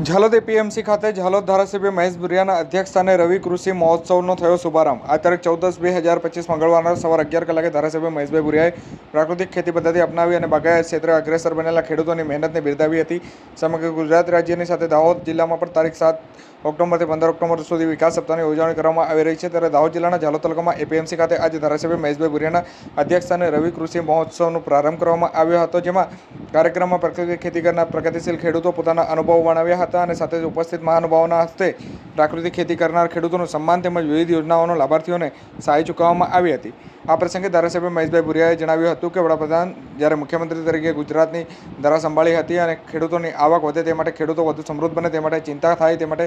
Jhalod APMC ખાતે ઝાલોદ ધારાસભ્ય મહેશ ભુરિયાના અધ્યક્ષસ્થાને રવિ કૃષિ મહોત્સવનો થયો શુભારંભ। આ તારીખ 14/10/2025 મંગળવારના સવારે 11 કલાકે ધારાસભ્ય મહેશભાઈ ભુરિયાએ પ્રાકૃતિક ખેતી પદ્ધતિ અપનાવી અને બાગાયત ક્ષેત્રે અગ્રેસર બનેલા ખેડૂતોની મહેનતને બિરદાવી હતી। સમગ્ર ગુજરાત રાજ્યની સાથે દાહોદ જિલ્લામાં પણ તારીખ 7 ઓક્ટોબરથી 15 ઓક્ટોબર સુધી વિકાસ સપ્તાહની ઉજવણી કરવામાં આવી રહી છે। ત્યારે દાહોદ જિલ્લાના ઝાલોદ તાલુકામાં એપીએમસી ખાતે આજે ધારાસભ્ય મહેશભાઈ ભુરિયાના અધ્યક્ષસ્થાને રવિ કૃષિ મહોત્સવનો પ્રારંભ કરવામાં આવ્યો હતો, જેમાં કાર્યક્રમમાં પ્રાકૃતિક ખેતી કરનાર પ્રગતિશીલ ખેડૂતો પોતાના અનુભવો વર્ણવ્યા હતા અને સાથે જ ઉપસ્થિત મહાનુભાવોના હસ્તે પ્રાકૃતિક ખેતી કરનાર ખેડૂતોનું સન્માન તેમજ વિવિધ યોજનાઓનો લાભાર્થીઓને સહાય ચૂકવવામાં આવી હતી। આ પ્રસંગે ધારાસભ્ય મહેશભાઈ ભુરિયાએ જણાવ્યું હતું કે વડાપ્રધાન જ્યારે મુખ્યમંત્રી તરીકે ગુજરાતની ધરા સંભાળી હતી અને ખેડૂતોની આવક વધે તે માટે, ખેડૂતો વધુ સમૃદ્ધ બને તે માટે, ચિંતા થાય તે માટે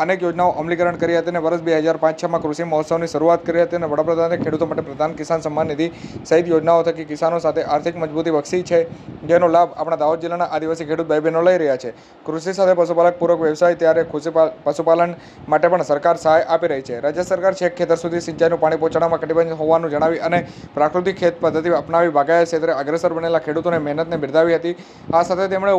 અનેક યોજનાઓ અમલીકરણ કરી હતી અને વર્ષ 2005-6માં કૃષિ મહોત્સવની શરૂઆત કરી હતી અને વડાપ્રધાને ખેડૂતો માટે પ્રધાન કિસાન સન્માન નિધિ સહિત યોજનાઓ થકી કિસાનો સાથે આર્થિક મજબૂતી બક્ષી છે, જેનો લાભ આપણા દાહોદ જિલ્લાના આદિવાસી ખેડૂત ભાઈ બહેનો લઈ રહ્યા છે। કૃષિ સાથે પશુપાલક પૂરક વ્યવસાય ત્યારે પશુપાલન માટે પણ સરકાર સહાય આપી રહી છે। રાજ્ય સરકાર છેક ખેતર સુધી સિંચાઈનું પાણી પહોંચાડવામાં કટિબદ્ધ હોવાનું જણાવી અને પ્રાકૃતિક ખેત પદ્ધતિ અપનાવી બાગાયત ક્ષેત્રે અગ્રેસર બનેલા ખેડૂતોને મહેનતને બિરદાવી હતી। આ સાથે તેમણે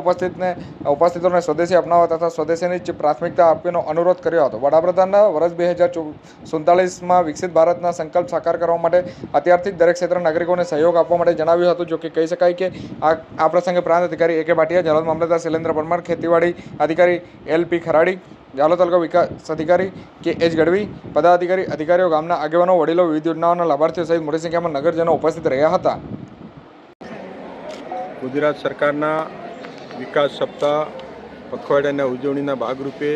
ઉપસ્થિતોને સ્વદેશી અપનાવવા તથા સ્વદેશીની જ પ્રાથમિકતા આપવાનો અનુરોધ કર્યો હતો। વડાપ્રધાનના વર્ષ 2047માં વિકસિત ભારતના સંકલ્પ સાકાર કરવા માટે અત્યારથી જ દરેક ક્ષેત્રના નાગરિકોને સહયોગ આપવા માટે જણાવ્યું હતું। જો કે કહી શકાય કે આ પ્રસંગે પ્રાંત અધિકારી એ.કે. ભાટિયા, ઝાલોદ મામલતદાર શૈલેન્દ્ર પરમાર, ખેતીવાડી અધિકારી એલ.પી. ખરાડી, ઝાલોદ તાલુકા વિકાસ અધિકારી કે.એચ. ગઢવી, પદાધિકારી, અધિકારીઓ, ગામના આગેવાનો, વડીલો, વિવિધ યોજનાઓના લાભાર્થીઓ સહિત મોટી સંખ્યામાં નગરજનો ઉપસ્થિત રહ્યા હતા। ગુજરાત સરકારના વિકાસ સપ્તાહ પખવાડિયાના ઉજવણીના ભાગરૂપે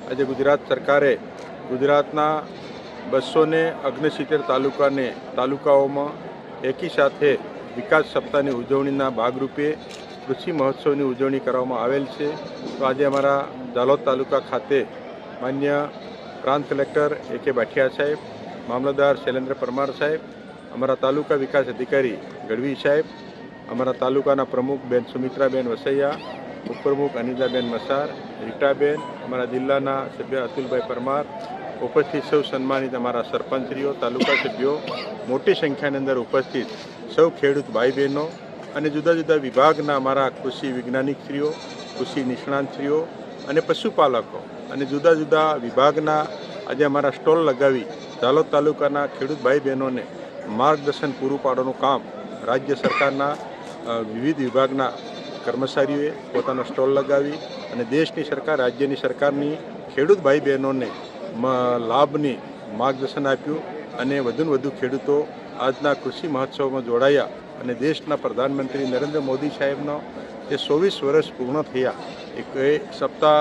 આજે ગુજરાત સરકારે ગુજરાતના 269 તાલુકાઓમાં એકી સાથે વિકાસ સપ્તાહની ઉજવણીના ભાગરૂપે કૃષિ મહોત્સવની ઉજવણી કરવામાં આવેલ છે। તો આજે અમારા ઝાલોદ તાલુકા ખાતે માન્ય પ્રાંત કલેક્ટર એ.કે. ભાટિયા સાહેબ, મામલતદાર શૈલેન્દ્ર પરમાર સાહેબ, અમારા તાલુકા વિકાસ અધિકારી ગઢવી સાહેબ, અમારા તાલુકાના પ્રમુખ બેન સુમિત્રાબેન વસૈયા, ઉપપ્રમુખ અનિતાબેન મસાર, રીટાબેન, અમારા જિલ્લાના સભ્ય અતુલભાઈ પરમાર, ઉપસ્થિત સૌ સન્માનિત અમારા સરપંચશ્રીઓ, તાલુકા સભ્યો, મોટી સંખ્યાની અંદર ઉપસ્થિત સૌ ખેડૂત ભાઈ બહેનો અને જુદા જુદા વિભાગના અમારા કૃષિ વૈજ્ઞાનિકશ્રીઓ, કૃષિ નિષ્ણાંતશ્રીઓ અને પશુપાલકો અને જુદા જુદા વિભાગના આજે અમારા સ્ટોલ લગાવી ઝાલોદ તાલુકાના ખેડૂત ભાઈ બહેનોને માર્ગદર્શન પૂરું પાડવાનું કામ રાજ્ય સરકારના વિવિધ વિભાગના કર્મચારીઓએ પોતાનો સ્ટોલ લગાવી અને દેશની સરકાર, રાજ્યની સરકારની ખેડૂત ભાઈ બહેનોને લાભની માર્ગદર્શન આપ્યું અને વધુને વધુ ખેડૂતો આજના કૃષિ મહોત્સવમાં જોડાયા અને દેશના પ્રધાનમંત્રી નરેન્દ્ર મોદી સાહેબનો જે 24 વર્ષ પૂર્ણ થયા એ સપ્તાહ